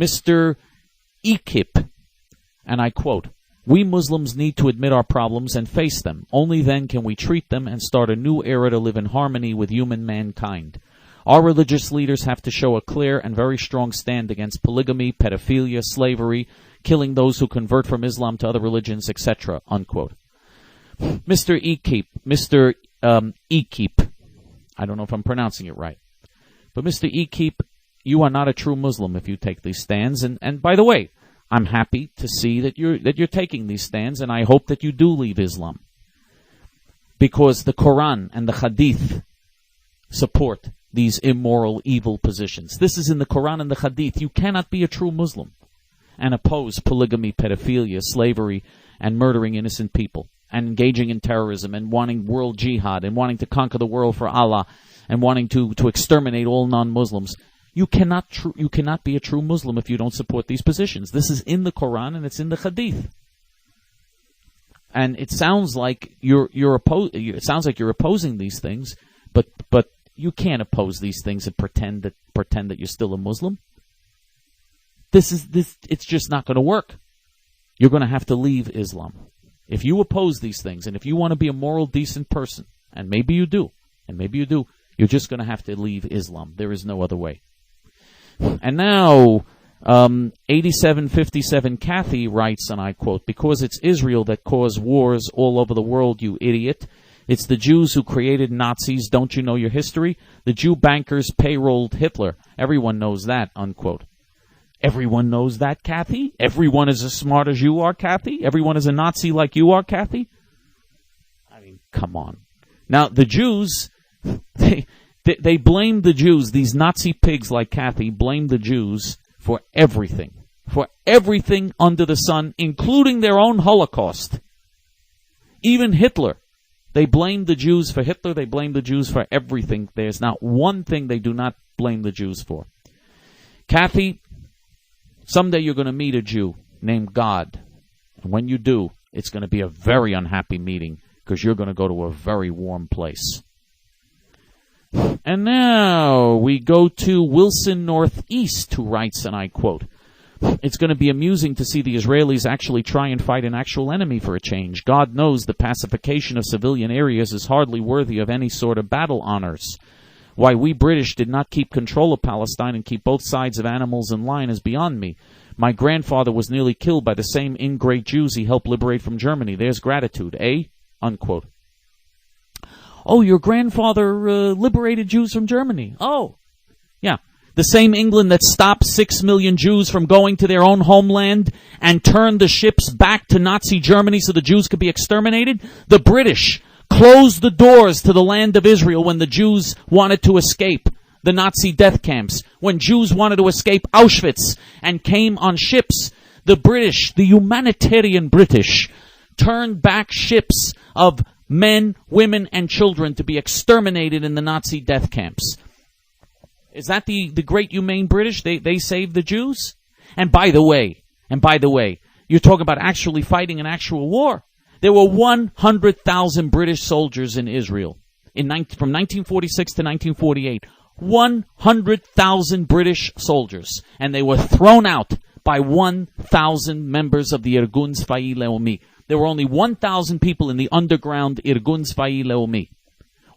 Mr. Ekip, and I quote, "We Muslims need to admit our problems and face them. Only then can we treat them and start a new era to live in harmony with human mankind. Our religious leaders have to show a clear and very strong stand against polygamy, pedophilia, slavery, killing those who convert from Islam to other religions, etc." Unquote. Mr. Ekip, I don't know if I'm pronouncing it right, but Mr. Ekip, you are not a true Muslim if you take these stands. And by the way, I'm happy to see that you're taking these stands, and I hope that you do leave Islam, because the Quran and the Hadith support these immoral, evil positions. This is in the Quran and the Hadith. You cannot be a true Muslim and oppose polygamy, pedophilia, slavery, and murdering innocent people, and engaging in terrorism, and wanting world jihad, and wanting to conquer the world for Allah, and wanting to exterminate all non-Muslims. You cannot be a true Muslim if you don't support these positions. This is in the Quran and it's in the Hadith. And it sounds like you're opposing these things, but you can't oppose these things and pretend that you're still a Muslim. It's just not going to work. You're going to have to leave Islam. If you oppose these things, and if you want to be a moral, decent person, and maybe you do, you're just going to have to leave Islam. There is no other way. And now, 8757 Kathy writes, and I quote, "Because it's Israel that caused wars all over the world, you idiot. It's the Jews who created Nazis. Don't you know your history? The Jew bankers payrolled Hitler. Everyone knows that," unquote. Everyone knows that, Kathy? Everyone is as smart as you are, Kathy? Everyone is a Nazi like you are, Kathy? I mean, come on. Now, the Jews, they blame the Jews. These Nazi pigs like Kathy blame the Jews for everything under the sun, including their own Holocaust. Even Hitler. They blame the Jews for Hitler. They blame the Jews for everything. There's not one thing they do not blame the Jews for. Kathy, someday you're going to meet a Jew named God. And when you do, it's going to be a very unhappy meeting, because you're going to go to a very warm place. And now we go to Wilson Northeast, who writes, and I quote, "It's going to be amusing to see the Israelis actually try and fight an actual enemy for a change. God knows the pacification of civilian areas is hardly worthy of any sort of battle honors. Why we British did not keep control of Palestine and keep both sides of animals in line is beyond me. My grandfather was nearly killed by the same ingrate Jews he helped liberate from Germany. There's gratitude, eh?" Unquote. Oh, your grandfather liberated Jews from Germany. Oh, yeah. The same England that stopped 6 million Jews from going to their own homeland and turned the ships back to Nazi Germany so the Jews could be exterminated. The British closed the doors to the land of Israel when the Jews wanted to escape the Nazi death camps. When Jews wanted to escape Auschwitz and came on ships, the British, the humanitarian British, turned back ships of men, women, and children to be exterminated in the Nazi death camps. Is that the great humane British? They saved the Jews? And by the way, you're talking about actually fighting an actual war. There were 100,000 British soldiers in Israel from 1946 to 1948. 100,000 British soldiers. And they were thrown out by 1,000 members of the Irgun Tzvai Leumi. There were only 1,000 people in the underground Irgun Tzvai Leumi.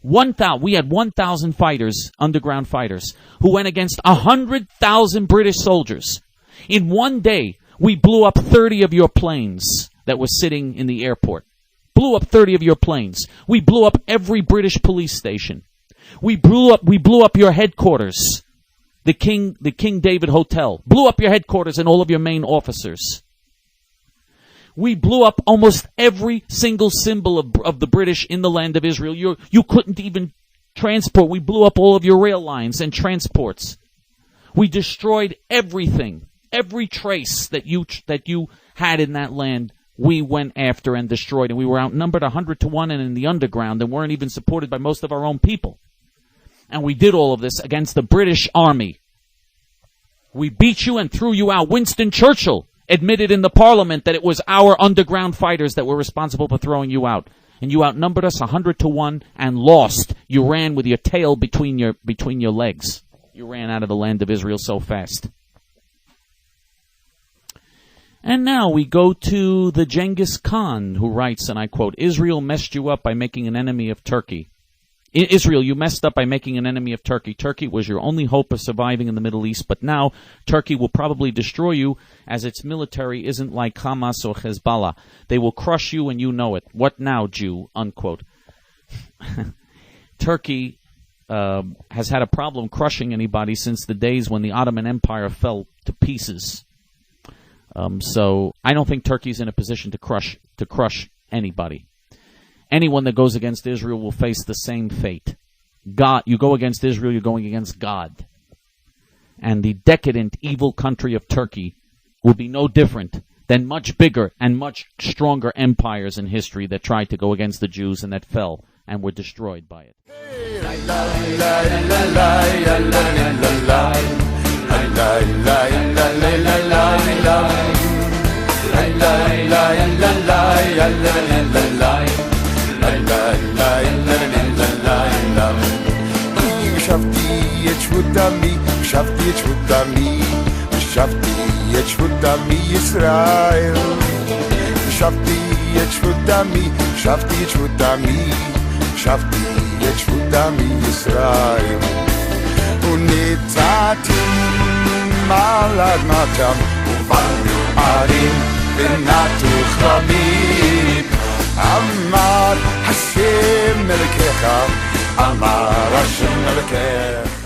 We had 1,000 fighters, underground fighters, who went against 100,000 British soldiers. In one day, we blew up 30 of your planes that were sitting in the airport. Blew up 30 of your planes. We blew up every British police station. We blew up your headquarters, the King David Hotel. Blew up your headquarters and all of your main officers. We blew up almost every single symbol of the British in the land of Israel. You couldn't even transport. We blew up all of your rail lines and transports. We destroyed everything, every trace that you had in that land. We went after and destroyed, and we were outnumbered 100-1 and in the underground, and weren't even supported by most of our own people. And we did all of this against the British Army. We beat you and threw you out. Winston Churchill admitted in the Parliament that it was our underground fighters that were responsible for throwing you out. And you outnumbered us 100-1 and lost. You ran with your tail between your legs. You ran out of the land of Israel so fast. And now we go to the Genghis Khan, who writes, and I quote, Israel messed you up by making an enemy of Turkey. Israel, you messed up by making an enemy of Turkey. Turkey was your only hope of surviving in the Middle East, but now Turkey will probably destroy you, as its military isn't like Hamas or Hezbollah. They will crush you and you know it. What now, Jew? Unquote. Turkey has had a problem crushing anybody since the days when the Ottoman Empire fell to pieces. So I don't think Turkey's in a position to crush anybody. Anyone that goes against Israel will face the same fate. God, you go against Israel, you're going against God. And the decadent, evil country of Turkey will be no different than much bigger and much stronger empires in history that tried to go against the Jews and that fell and were destroyed by it. Malad matam uvanu arim v'natu chlamim Amar Hashem Melkecha Amar Hashem Melkecha